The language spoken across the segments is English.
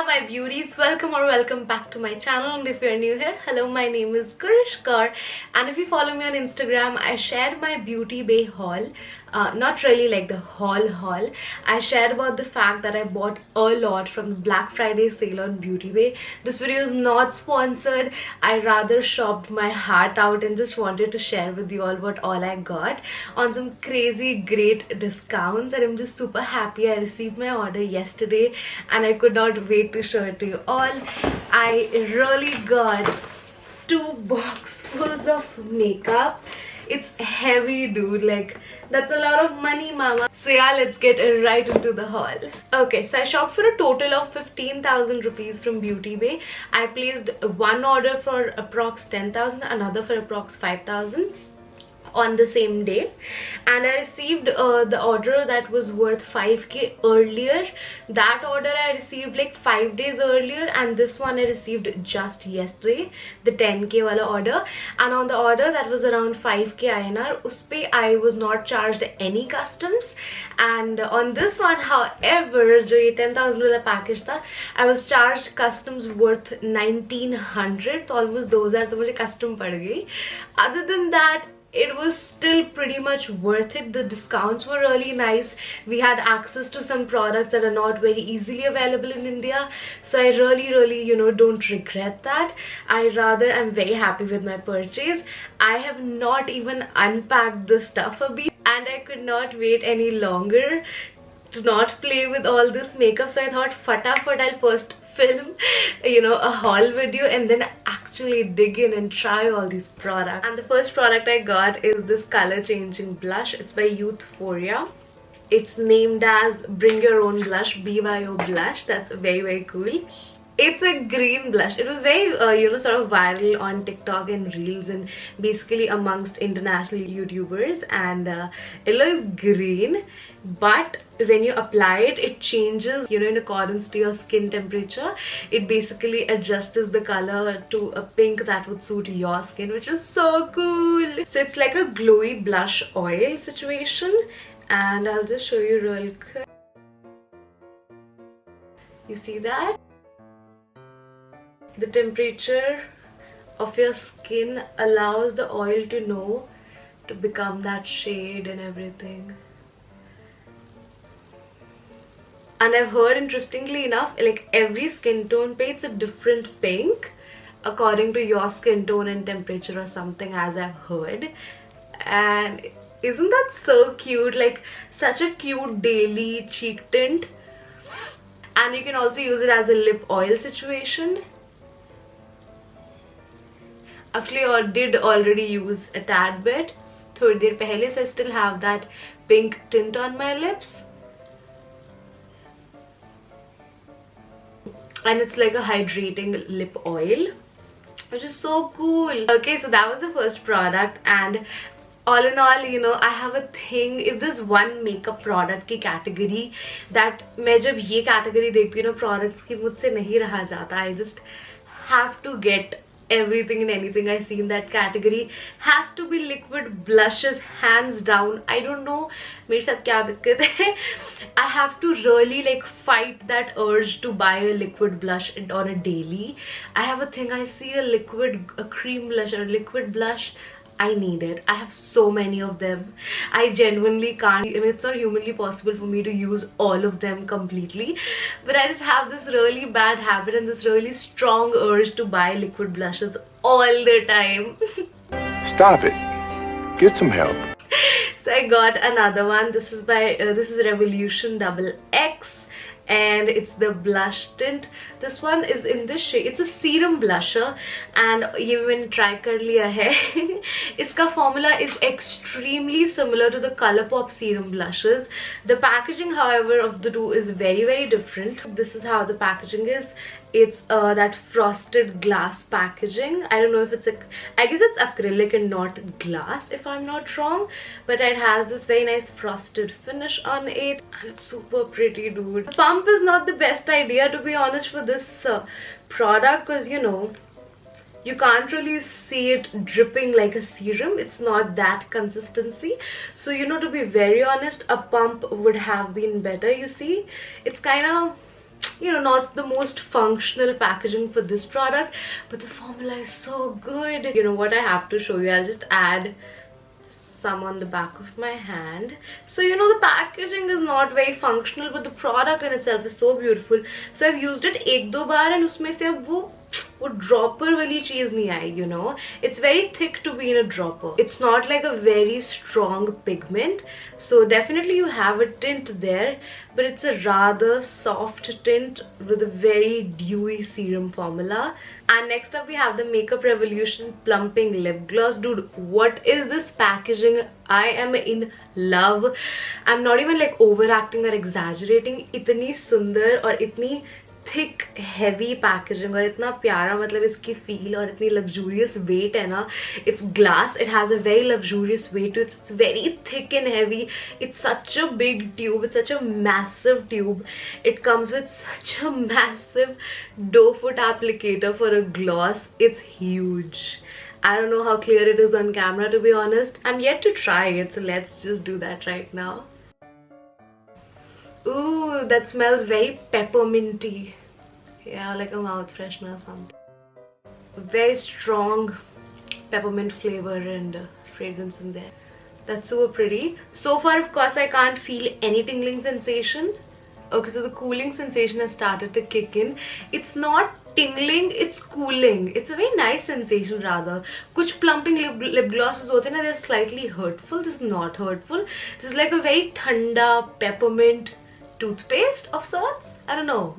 Hola my beauties, welcome back to my channel. And if you're new here, hello, my name is Gurish Kaur, and if you follow me on Instagram, I shared my Beauty Bay haul. Not really like the haul. I shared about the fact that I bought a lot from the Black Friday sale on Beauty Bay. This video is not sponsored. I rather shopped my heart out and just wanted to share with you all what all I got on some crazy great discounts, and I'm just super happy. I received my order yesterday and I could not wait to show it to you all. I really got 2 boxfuls of makeup. It's heavy, dude. Like, that's a lot of money, mama. So yeah, let's get right into the haul. Okay, so I shopped for a total of 15,000 rupees from Beauty Bay. I placed one order for approx 10,000, another for approx 5,000 on the same day, and I received the order that was worth 5k earlier. That order I received like 5 days earlier, and this one I received just yesterday, the 10k wala order. And on the order that was around 5k INR, uspe I was not charged any customs, and on this one, however, jo ye 10,000 wala package tha, I was charged customs worth 1900, so almost 2000 se mujhe custom pad gayi. Other than that, it was still pretty much worth it. The discounts were really nice. We had access to some products that are not very easily available in India, so I really don't regret that. I rather am very happy with my purchase. I have not even unpacked the stuff a bit, and I could not wait any longer to not play with all this makeup, so I thought fatafat I'll first film a haul video and then actually dig in and try all these products. And the first product I got is this color changing blush. It's by Youthforia. It's named as Bring Your Own Blush, BYO Blush. That's very cool. It's a green blush. It was very sort of viral on TikTok and Reels and basically amongst international YouTubers, and it looks green, but when you apply it, it changes in accordance to your skin temperature. It basically adjusts the color to a pink that would suit your skin, which is so cool. So it's like a glowy blush oil situation, and I'll just show you real quick. You see that? The temperature of your skin allows the oil to become that shade and everything. And I've heard, interestingly enough, like every skin tone it's a different pink according to your skin tone and temperature or something, as I've heard. And isn't that so cute? Like, such a cute daily cheek tint. And you can also use it as a lip oil situation. Actually, I did already use a tad bit thodi der pehle, so I still have that pink tint on my lips. And it's like a hydrating lip oil, which is so cool. Okay, so that was the first product, and all in all, I have a thing. If there's one makeup product की category that मैं जब ये category देखती हूँ products की, मुझसे नहीं रहा जाता. I just have to get everything and anything I see in that category. Has to be liquid blushes, hands down. I don't know मेरे साथ क्या दिक्कत है. I have to really like fight that urge to buy a liquid blush on a daily. I have a thing. I see a cream blush or a liquid blush, I need it. I have so many of them. I genuinely can't. I mean, it's not humanly possible for me to use all of them completely. But I just have this really bad habit and this really strong urge to buy liquid blushes all the time. Stop it. Get some help. So I got another one. This is by this is Revolution XX. And it's the blush tint. This one is in this shade. It's a serum blusher, and ये मैंने try कर लिया है. इसका formula is extremely similar to the ColourPop serum blushes. The packaging, however, of the two is very different. This is how the packaging is. It's that frosted glass packaging. I don't know if it's I guess it's acrylic and not glass, if I'm not wrong, but it has this very nice frosted finish on it, and it's super pretty, dude. The pump is not the best idea, to be honest, for this product, because you can't really see it dripping like a serum. It's not that consistency, so to be very honest, a pump would have been better. You see, it's kind of you know, not the most functional packaging for this product, but the formula is so good. You know what, I have to show you. I'll just add some on the back of my hand. So you know, the packaging is not very functional, but the product in itself is so beautiful. So I've used it एक दो बार and उसमें से अब वो dropper वाली चीज नहीं आई, you know. It's very thick to be in a dropper. It's not like a very strong pigment, so definitely you have a tint there, but it's a rather soft tint with a very dewy serum formula. And next up we have the Makeup Revolution Plumping Lip Gloss. Dude, what is this packaging? I am in love. I'm not even like overacting or exaggerating. इतनी सुंदर और इतनी thick heavy packaging और इतना प्यारा, मतलब इसकी feel और इतनी लग्जूरियस वेट है ना. It's glass, it has a very luxurious weight to it's very thick and heavy. It's such a big tube, it's such a massive tube. It comes with such a massive doe foot applicator for a gloss. It's huge. I don't know how clear it is on camera, to be honest. I'm yet to try it, so let's just do that right now. Ooh, that smells very pepperminty. Yeah, like a mouth freshener or something. Very strong peppermint flavor and fragrance in there. That's super pretty. So far, of course, I can't feel any tingling sensation. Okay, so the cooling sensation has started to kick in. It's not tingling, it's cooling. It's a very nice sensation rather. Kuch plumping lip glosses hote na, they're slightly hurtful. This is not hurtful. This is like a very thanda peppermint toothpaste of sorts. I don't know.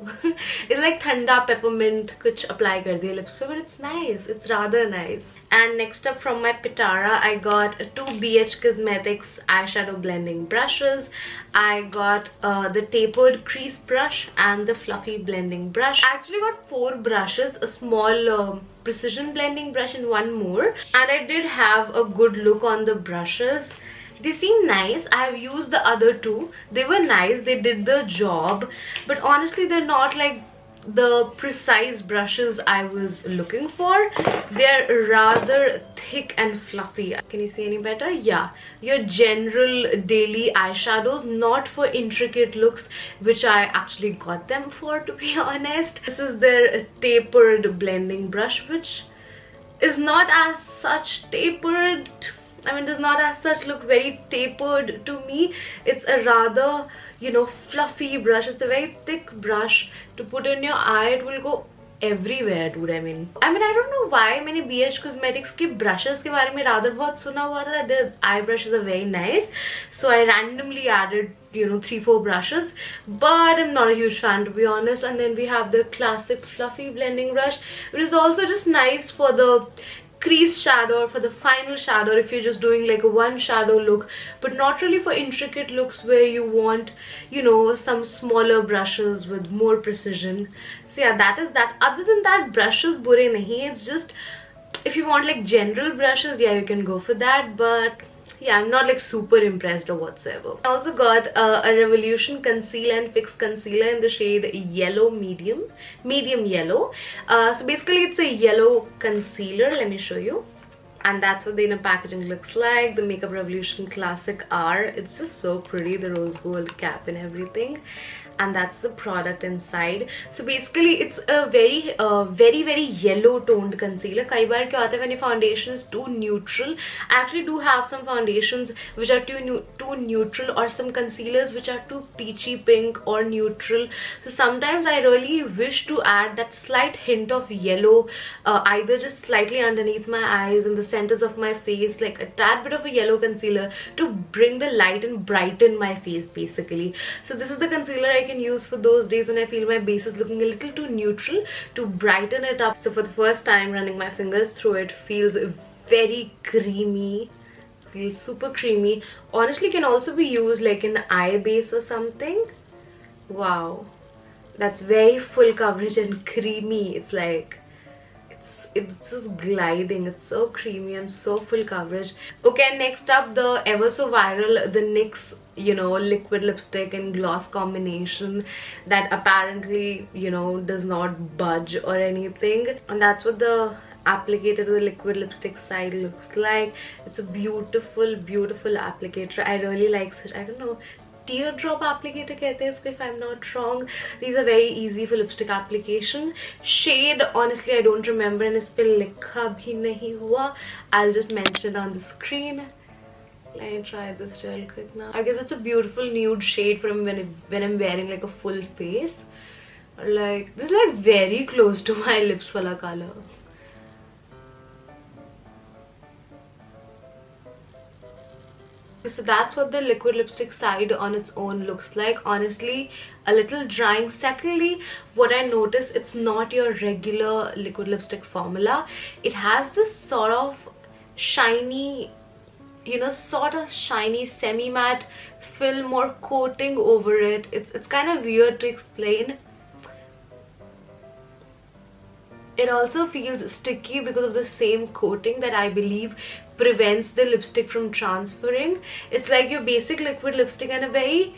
It's like thanda peppermint kuch apply kar diya lips pe, but it's nice. It's rather nice. And next up from my Pitara, I got two BH Cosmetics eyeshadow blending brushes. I got the tapered crease brush and the fluffy blending brush. I actually got 4 brushes, a small precision blending brush and one more. And I did have a good look on the brushes. They seem nice. I have used the other 2. They were nice. They did the job. But honestly, they're not like the precise brushes I was looking for. They're rather thick and fluffy. Can you see any better? Yeah. Your general daily eyeshadows, not for intricate looks, which I actually got them for, to be honest. This is their tapered blending brush, which is not as such tapered. I mean, does not as such look very tapered to me. It's a rather, you know, fluffy brush. It's a very thick brush to put in your eye. It will go everywhere, dude. I mean, I don't know why मैंने BH Cosmetics के brushes के बारे में rather बहुत सुना हुआ था. The eye brushes are very nice, so I randomly added, you know, 3-4 brushes, but I'm not a huge fan, to be honest. And then we have the classic fluffy blending brush, which is also just nice for the crease shadow or for the final shadow if you're just doing like a one shadow look, but not really for intricate looks where you want, you know, some smaller brushes with more precision. So yeah, that is that. Other than that, brushes bure nahi. It's just if you want like general brushes, yeah, you can go for that, but yeah, I'm not like super impressed or whatsoever. I also got a Revolution Conceal and Fix Concealer in the shade Yellow Medium Yellow. So basically it's a yellow concealer. Let me show you. And that's what the inner packaging looks like. The Makeup Revolution Classic R. It's just so pretty, the rose gold cap and everything. And that's the product inside. So basically it's a very very yellow toned concealer. Kai baar kya hota hai when your foundation is too neutral. I actually do have some foundations which are too neutral, or some concealers which are too peachy pink or neutral. So sometimes I really wish to add that slight hint of yellow, either just slightly underneath my eyes, in the centers of my face, like a tad bit of a yellow concealer to bring the light and brighten my face basically. So this is the concealer I can use for those days when I feel my base is looking a little too neutral, to brighten it up. So for the first time running my fingers through it, feels very creamy, feels super creamy. Honestly, can also be used like an eye base or something. Wow, that's very full coverage and creamy. It's like it's just gliding. It's so creamy and so full coverage. Okay, next up, the ever so viral, the NYX, you know, liquid lipstick and gloss combination that apparently, you know, does not budge or anything. And that's what the applicator to the liquid lipstick side looks like. It's a beautiful applicator. I really like such, I don't know, teardrop applicator कहते हैं इसको, if I'm not wrong. These are very easy for lipstick application. Shade honestly I don't remember and इस पे लिखा भी नहीं हुआ. I'll just mention it on the screen. Let me try this real quick now. I guess it's a beautiful nude shade from when I'm wearing like a full face. Like this is like very close to my lips wala color. So that's what the liquid lipstick side on its own looks like. Honestly, a little drying. Secondly, what I noticed, it's not your regular liquid lipstick formula. It has this sort of shiny, you know, sort of shiny semi-matte film or coating over it. It's kind of weird to explain. It also feels sticky because of the same coating that I believe prevents the lipstick from transferring. It's like your basic liquid lipstick and a very,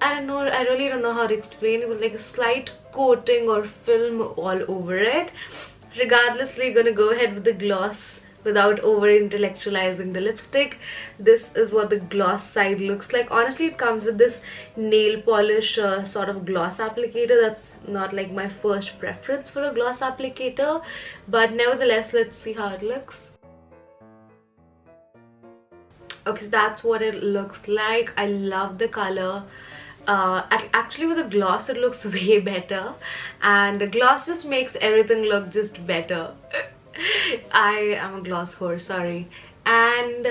I don't know, I really don't know how to explain it, with like a slight coating or film all over it. Regardlessly, gonna go ahead with the gloss without over intellectualizing the lipstick. This is what the gloss side looks like. Honestly, it comes with this nail polish sort of gloss applicator. That's not like my first preference for a gloss applicator, but nevertheless, let's see how it looks. Okay, so that's what it looks like. I love the color. Actually with the gloss it looks way better, and the gloss just makes everything look just better. I am a gloss whore, sorry. And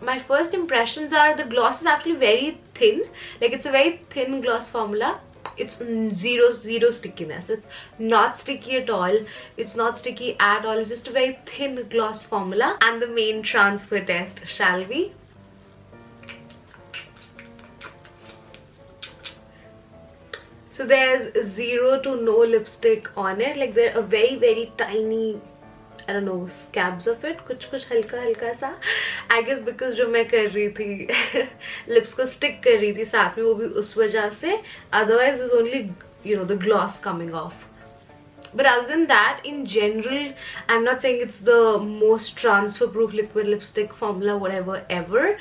my first impressions are the gloss is actually very thin. Like it's a very thin gloss formula. It's zero stickiness. It's not sticky at all. It's not sticky at all. It's just a very thin gloss formula. And the main transfer test, shall we? So there's 0 to no lipstick on it. Like there are very tiny, I don't know, scabs of it, कुछ हल्का सा. I guess because जो मैं कर रही थी lips को stick कर रही थी साथ में, वो भी उस वजह से. Otherwise there's only, you know, the gloss coming off. But other than that, in general, I'm not saying it's the most transfer proof liquid lipstick formula whatever ever.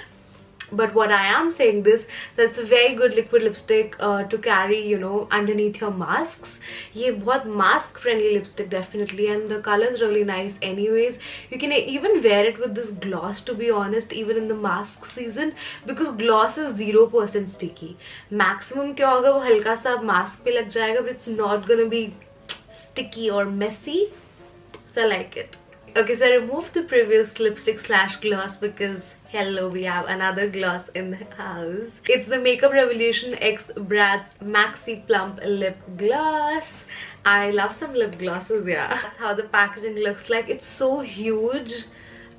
But what I am saying this, that's a very good liquid lipstick to carry, you know, underneath your masks. ये बहुत mask friendly lipstick definitely, and the color is really nice anyways. You can even wear it with this gloss, to be honest, even in the mask season, because gloss is 0% sticky. Maximum क्या होगा वो हल्का सा mask पे लग जाएगा, but it's not gonna be sticky or messy. So I like it. Okay, so I removed the previous lipstick slash gloss because hello, we have another gloss in the house. It's the Makeup Revolution X Brad's Maxi Plump Lip Gloss. I love some lip glosses, yeah. That's how the packaging looks like. It's so huge.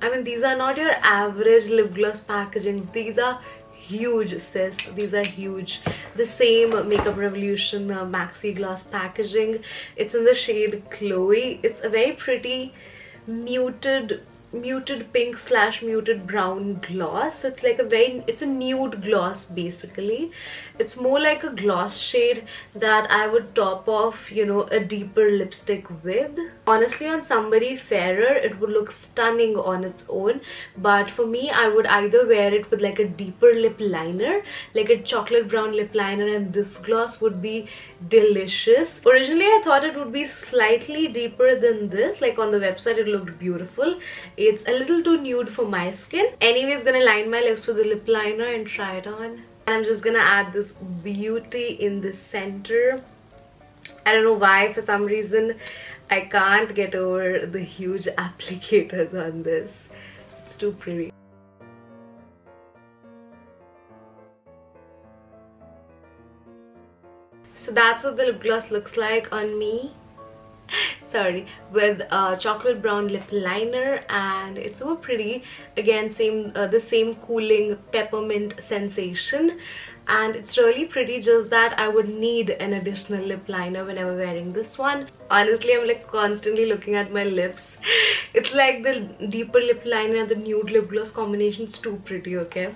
I mean, these are not your average lip gloss packaging. These are huge, sis. These are huge. The same Makeup Revolution Maxi Gloss packaging. It's in the shade Chloe. It's a very pretty muted pink slash muted brown gloss. It's like it's a nude gloss basically. It's more like a gloss shade that I would top off, you know, a deeper lipstick with. Honestly, on somebody fairer it would look stunning on its own, but for me I would either wear it with like a deeper lip liner, like a chocolate brown lip liner, and this gloss would be delicious. Originally I thought it would be slightly deeper than this. Like on the website it looked beautiful. It's a little too nude for my skin. Anyways, gonna line my lips with the lip liner and try it on. And I'm just gonna add this beauty in the center. I don't know why, for some reason I can't get over the huge applicators on this. It's too pretty. So that's what the lip gloss looks like on me. Sorry, with a chocolate brown lip liner, and it's so pretty. Again, the same cooling peppermint sensation, and it's really pretty. Just that I would need an additional lip liner whenever wearing this one. Honestly, I'm like constantly looking at my lips. It's like the deeper lip liner and the nude lip gloss combination is too pretty. Okay,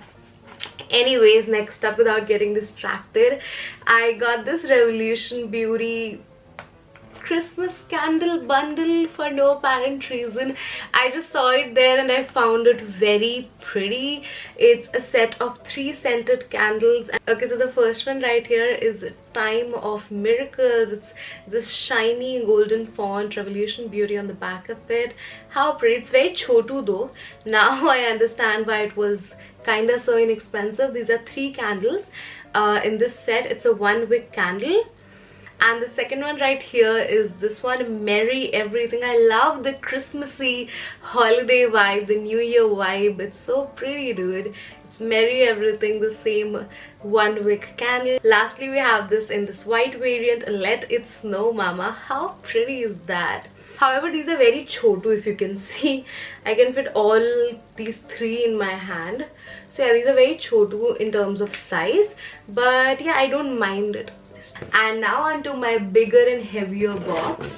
anyways, next up, without getting distracted, I got this Revolution Beauty Christmas candle bundle for no apparent reason. I just saw it there and I found it very pretty. It's a set of 3 scented candles. Okay, so the first one right here is Time of Miracles. It's this shiny golden font, Revolution Beauty on the back of it. How pretty. It's very chotu though. Now I understand why it was kinda so inexpensive. These are 3 candles in this set. It's a 1 wick candle. And the second one right here is this one, Merry Everything. I love the Christmassy holiday vibe, the New Year vibe. It's so pretty, dude. It's Merry Everything, the same 1 wick candle. Lastly, we have this in this white variant, Let It Snow Mama. How pretty is that? However, these are very chotu, if you can see. I can fit all these 3 in my hand. So yeah, these are very chotu in terms of size. But yeah, I don't mind it. And now onto my bigger and heavier box.